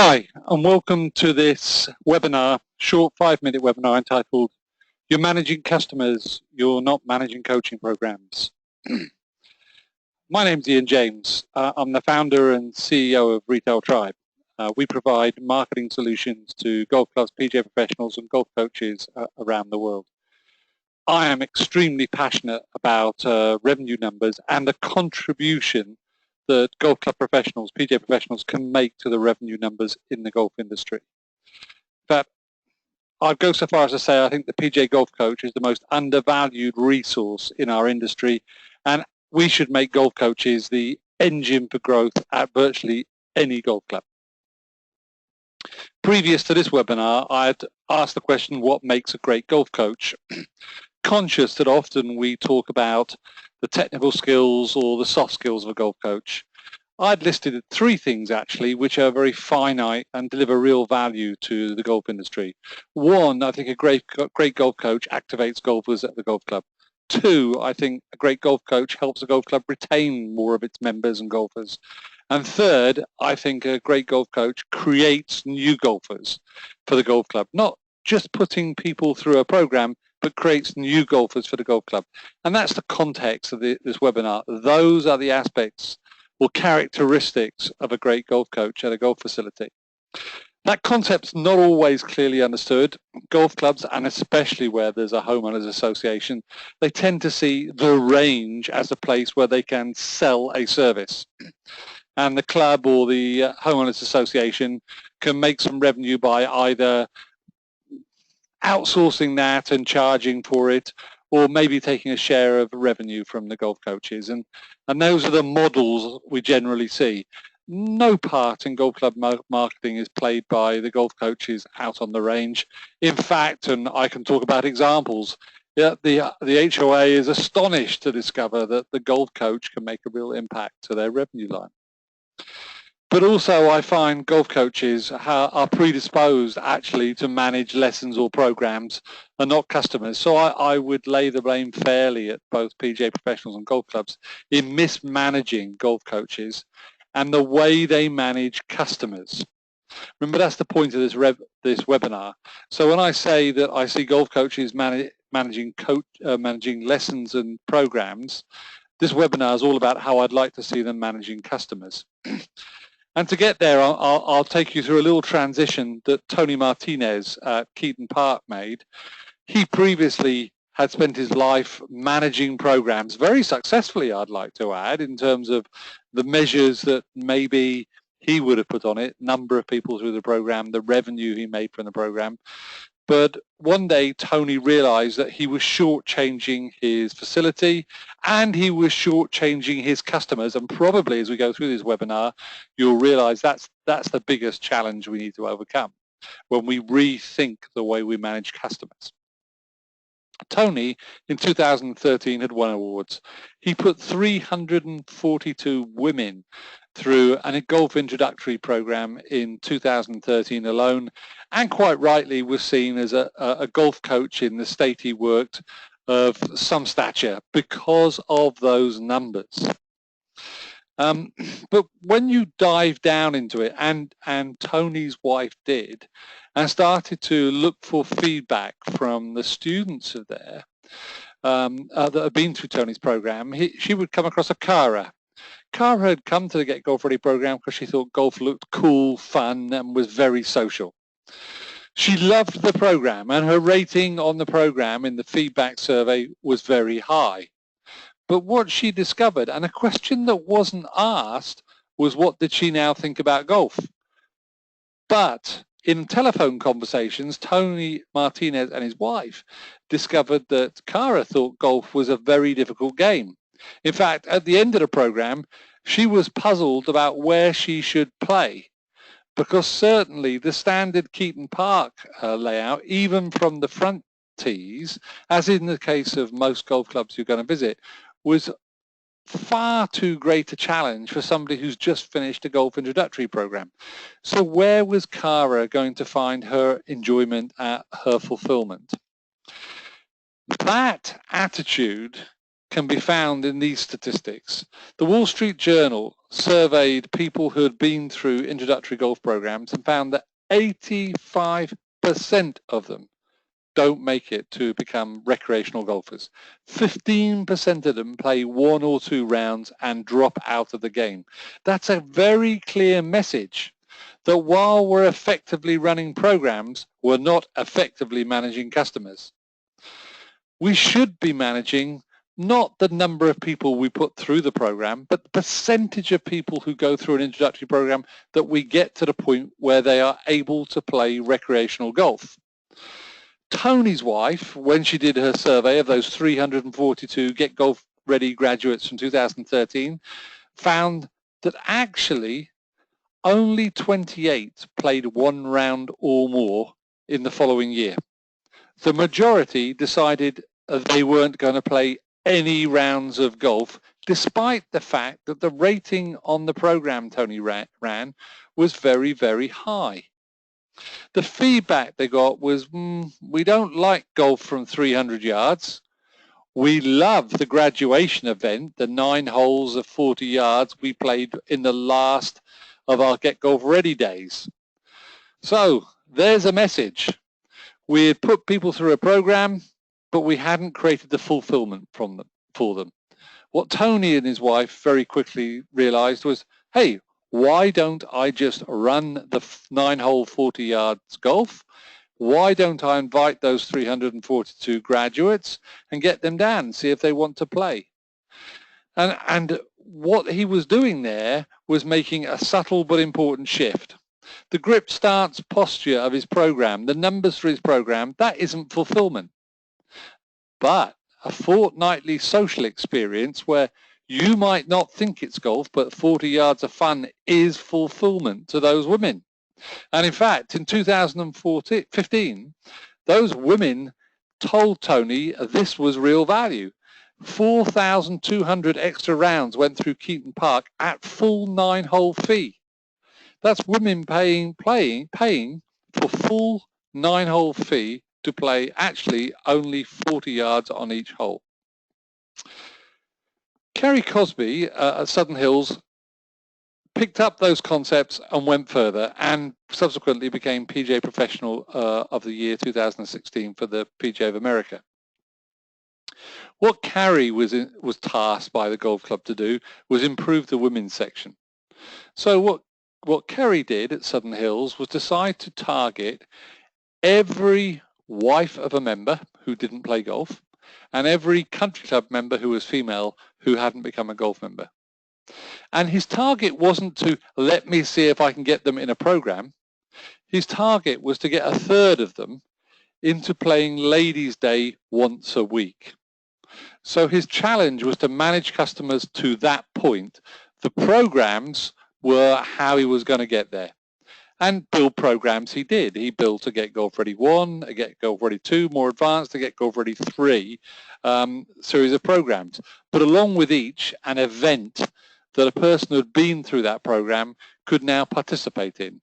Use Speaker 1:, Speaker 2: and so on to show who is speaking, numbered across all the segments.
Speaker 1: Hi, and welcome to this webinar, short 5-minute webinar entitled, You're Managing Customers, You're Not Managing Coaching Programs. My name's Ian James. I'm the founder and CEO of RetailTribe. We provide marketing solutions to golf clubs, PGA professionals and golf coaches around the world. I am extremely passionate about revenue numbers and the contribution that golf club professionals, PGA professionals can make to the revenue numbers in the golf industry. In fact, I'd go so far as to say I think the PGA golf coach is the most undervalued resource in our industry, and we should make golf coaches the engine for growth at virtually any golf club. Previous to this webinar, I'd asked the question, what makes a great golf coach? Conscious that often we talk about the technical skills or the soft skills of a golf coach. I'd listed 3 things actually which are very finite and deliver real value to the golf industry. 1, I think a great golf coach activates golfers at the golf club. 2, I think a great golf coach helps a golf club retain more of its members and golfers. And 3rd, I think a great golf coach creates new golfers for the golf club, not just putting people through a program, but creates new golfers for the golf club. And that's the context of this webinar. Those are the aspects or characteristics of a great golf coach at a golf facility. That concept's not always clearly understood. Golf clubs, and especially where there's a homeowners association, they tend to see the range as a place where they can sell a service. And the club or the homeowners association can make some revenue by either outsourcing that and charging for it, or maybe taking a share of revenue from the golf coaches. And those are the models we generally see. No part in golf club marketing is played by the golf coaches out on the range. In fact, and I can talk about examples, the HOA is astonished to discover that the golf coach can make a real impact to their revenue line. But also I find golf coaches are predisposed actually to manage lessons or programs and not customers. So I would lay the blame fairly at both PGA professionals and golf clubs in mismanaging golf coaches and the way they manage customers. Remember, that's the point of this webinar. So when I say that I see golf coaches managing lessons and programs, this webinar is all about how I'd like to see them managing customers. And to get there, I'll take you through a little transition that Tony Martinez at Keaton Park made. He previously had spent his life managing programs very successfully, I'd like to add, in terms of the measures that maybe he would have put on it, number of people through the program, the revenue he made from the program. But one day, Tony realized that he was shortchanging his facility and he was shortchanging his customers. And probably as we go through this webinar, you'll realize that's the biggest challenge we need to overcome when we rethink the way we manage customers. Tony, in 2013, had won awards. He put 342 women through a golf introductory program in 2013 alone, and quite rightly was seen as a golf coach in the state he worked of some stature because of those numbers. But when you dive down into it, and Tony's wife did, and started to look for feedback from the students of there that had been through Tony's program, she would come across a Cara. Cara had come to the Get Golf Ready program because she thought golf looked cool, fun, and was very social. She loved the program, and her rating on the program in the feedback survey was very high. But what she discovered, and a question that wasn't asked, was what did she now think about golf? But in telephone conversations, Tony Martinez and his wife discovered that Cara thought golf was a very difficult game. In fact, at the end of the program, she was puzzled about where she should play, because certainly the standard Keaton Park layout, even from the front tees, as in the case of most golf clubs you're going to visit, was far too great a challenge for somebody who's just finished a golf introductory program. So where was Cara going to find her enjoyment, her fulfillment? That attitude can be found in these statistics. The Wall Street Journal surveyed people who had been through introductory golf programs and found that 85% of them don't make it to become recreational golfers. 15% of them play 1 or 2 rounds and drop out of the game. That's a very clear message that while we're effectively running programs, we're not effectively managing customers. We should be managing not the number of people we put through the program, but the percentage of people who go through an introductory program that we get to the point where they are able to play recreational golf. Tony's wife, when she did her survey of those 342 Get Golf Ready graduates from 2013, found that actually only 28 played 1 round or more in the following year. The majority decided they weren't going to play any rounds of golf, despite the fact that the rating on the program Tony ran was very, very high. The feedback they got was, we don't like golf from 300 yards. We love the graduation event, the 9 holes of 40 yards we played in the last of our Get Golf Ready days. So there's a message. We had put people through a program, but we hadn't created the fulfillment for them. What Tony and his wife very quickly realized was, hey, why don't I just run the 9-hole 40 yards golf? Why don't I invite those 342 graduates and get them down and see if they want to play? And what he was doing there was making a subtle but important shift. The grip stance posture of his program, the numbers for his program, that isn't fulfillment. But a fortnightly social experience where you might not think it's golf, but 40 yards of fun is fulfillment to those women. And in fact, in 2015, those women told Tony this was real value. 4,200 extra rounds went through Keaton Park at full 9-hole fee. That's women paying for full 9-hole fee to play actually only 40 yards on each hole. Kerry Cosby at Southern Hills picked up those concepts and went further, and subsequently became PGA Professional of the Year 2016 for the PGA of America. What Kerry was tasked by the golf club to do was improve the women's section. So what Kerry did at Southern Hills was decide to target every wife of a member who didn't play golf and every country club member who was female who hadn't become a golf member. And his target wasn't to let me see if I can get them in a program. His target was to get a third of them into playing Ladies' Day once a week. So his challenge was to manage customers to that point. The programs were how he was going to get there. And build programs he did. He built a Get Golf Ready 1, a Get Golf Ready 2, more advanced, a Get Golf Ready 3 series of programs. But along with each, an event that a person who had been through that program could now participate in.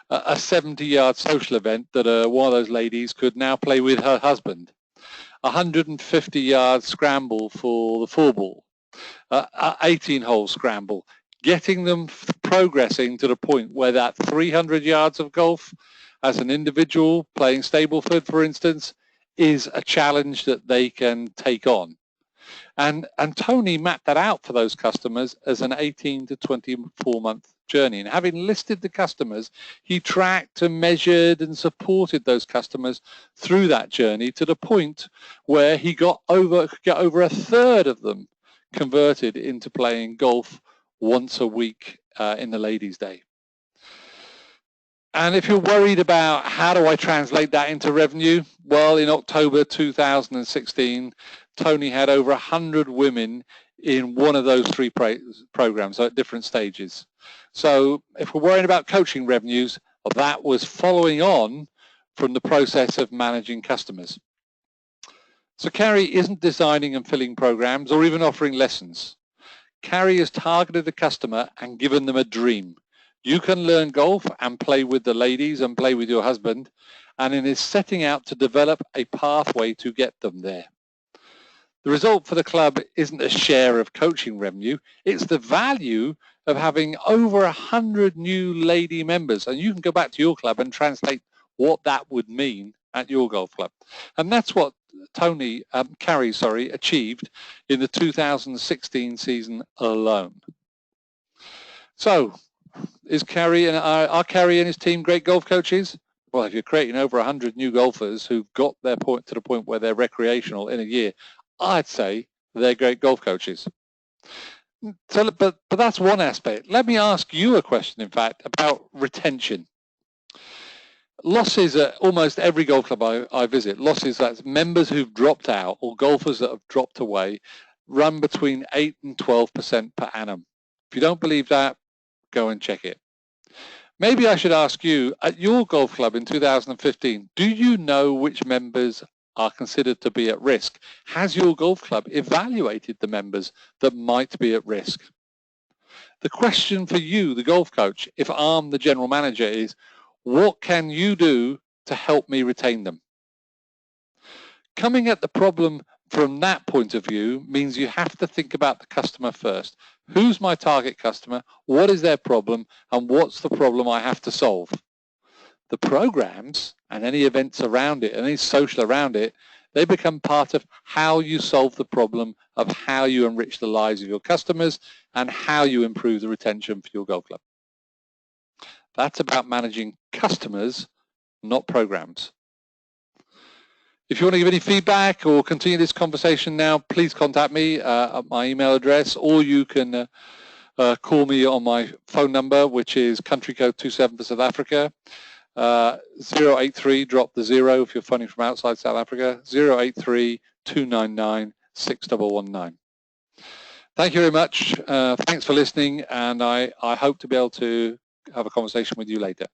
Speaker 1: A 70-yard social event that one of those ladies could now play with her husband. 150-yard scramble for the 4-ball. 18-hole scramble. Getting them progressing to the point where that 300 yards of golf as an individual playing Stableford, for instance, is a challenge that they can take on. And Tony mapped that out for those customers as an 18 to 24-month journey. And having listed the customers, he tracked and measured and supported those customers through that journey to the point where he got over a third of them converted into playing golf once a week in the Ladies' Day. And if you're worried about how do I translate that into revenue, well, in October 2016, Tony had over 100 women in one of those 3 programs at different stages. So if we're worrying about coaching revenues, that was following on from the process of managing customers. So Kerry isn't designing and filling programs or even offering lessons. Kerry has targeted the customer and given them a dream. You can learn golf and play with the ladies and play with your husband, and it is setting out to develop a pathway to get them there. The result for the club isn't a share of coaching revenue, it's the value of having over 100 new lady members, and you can go back to your club and translate what that would mean at your golf club. And that's what Carrie achieved in the 2016 season alone. So, are Carrie and his team great golf coaches? Well, if you're creating over 100 new golfers who've got their point to the point where they're recreational in a year, I'd say they're great golf coaches. So, but that's one aspect. Let me ask you a question, in fact, about retention. Losses at almost every golf club I visit, losses, that's members who've dropped out or golfers that have dropped away, run between 8 and 12% per annum. If you don't believe that, go and check it. Maybe I should ask you, at your golf club in 2015, do you know which members are considered to be at risk? Has your golf club evaluated the members that might be at risk? The question for you, the golf coach, if I'm the general manager, is what can you do to help me retain them? Coming at the problem from that point of view means you have to think about the customer first. Who's my target customer? What is their problem? And what's the problem I have to solve? The programs and any events around it, any social around it, they become part of how you solve the problem of how you enrich the lives of your customers and how you improve the retention for your golf club. That's about managing customers, not programs. If you want to give any feedback or continue this conversation now, please contact me at my email address, or you can call me on my phone number, which is country code 27 for South Africa, 083, drop the 0 if you're phoning from outside South Africa, 083 299 6119. Thank you very much. Thanks for listening, and I hope to be able to have a conversation with you later.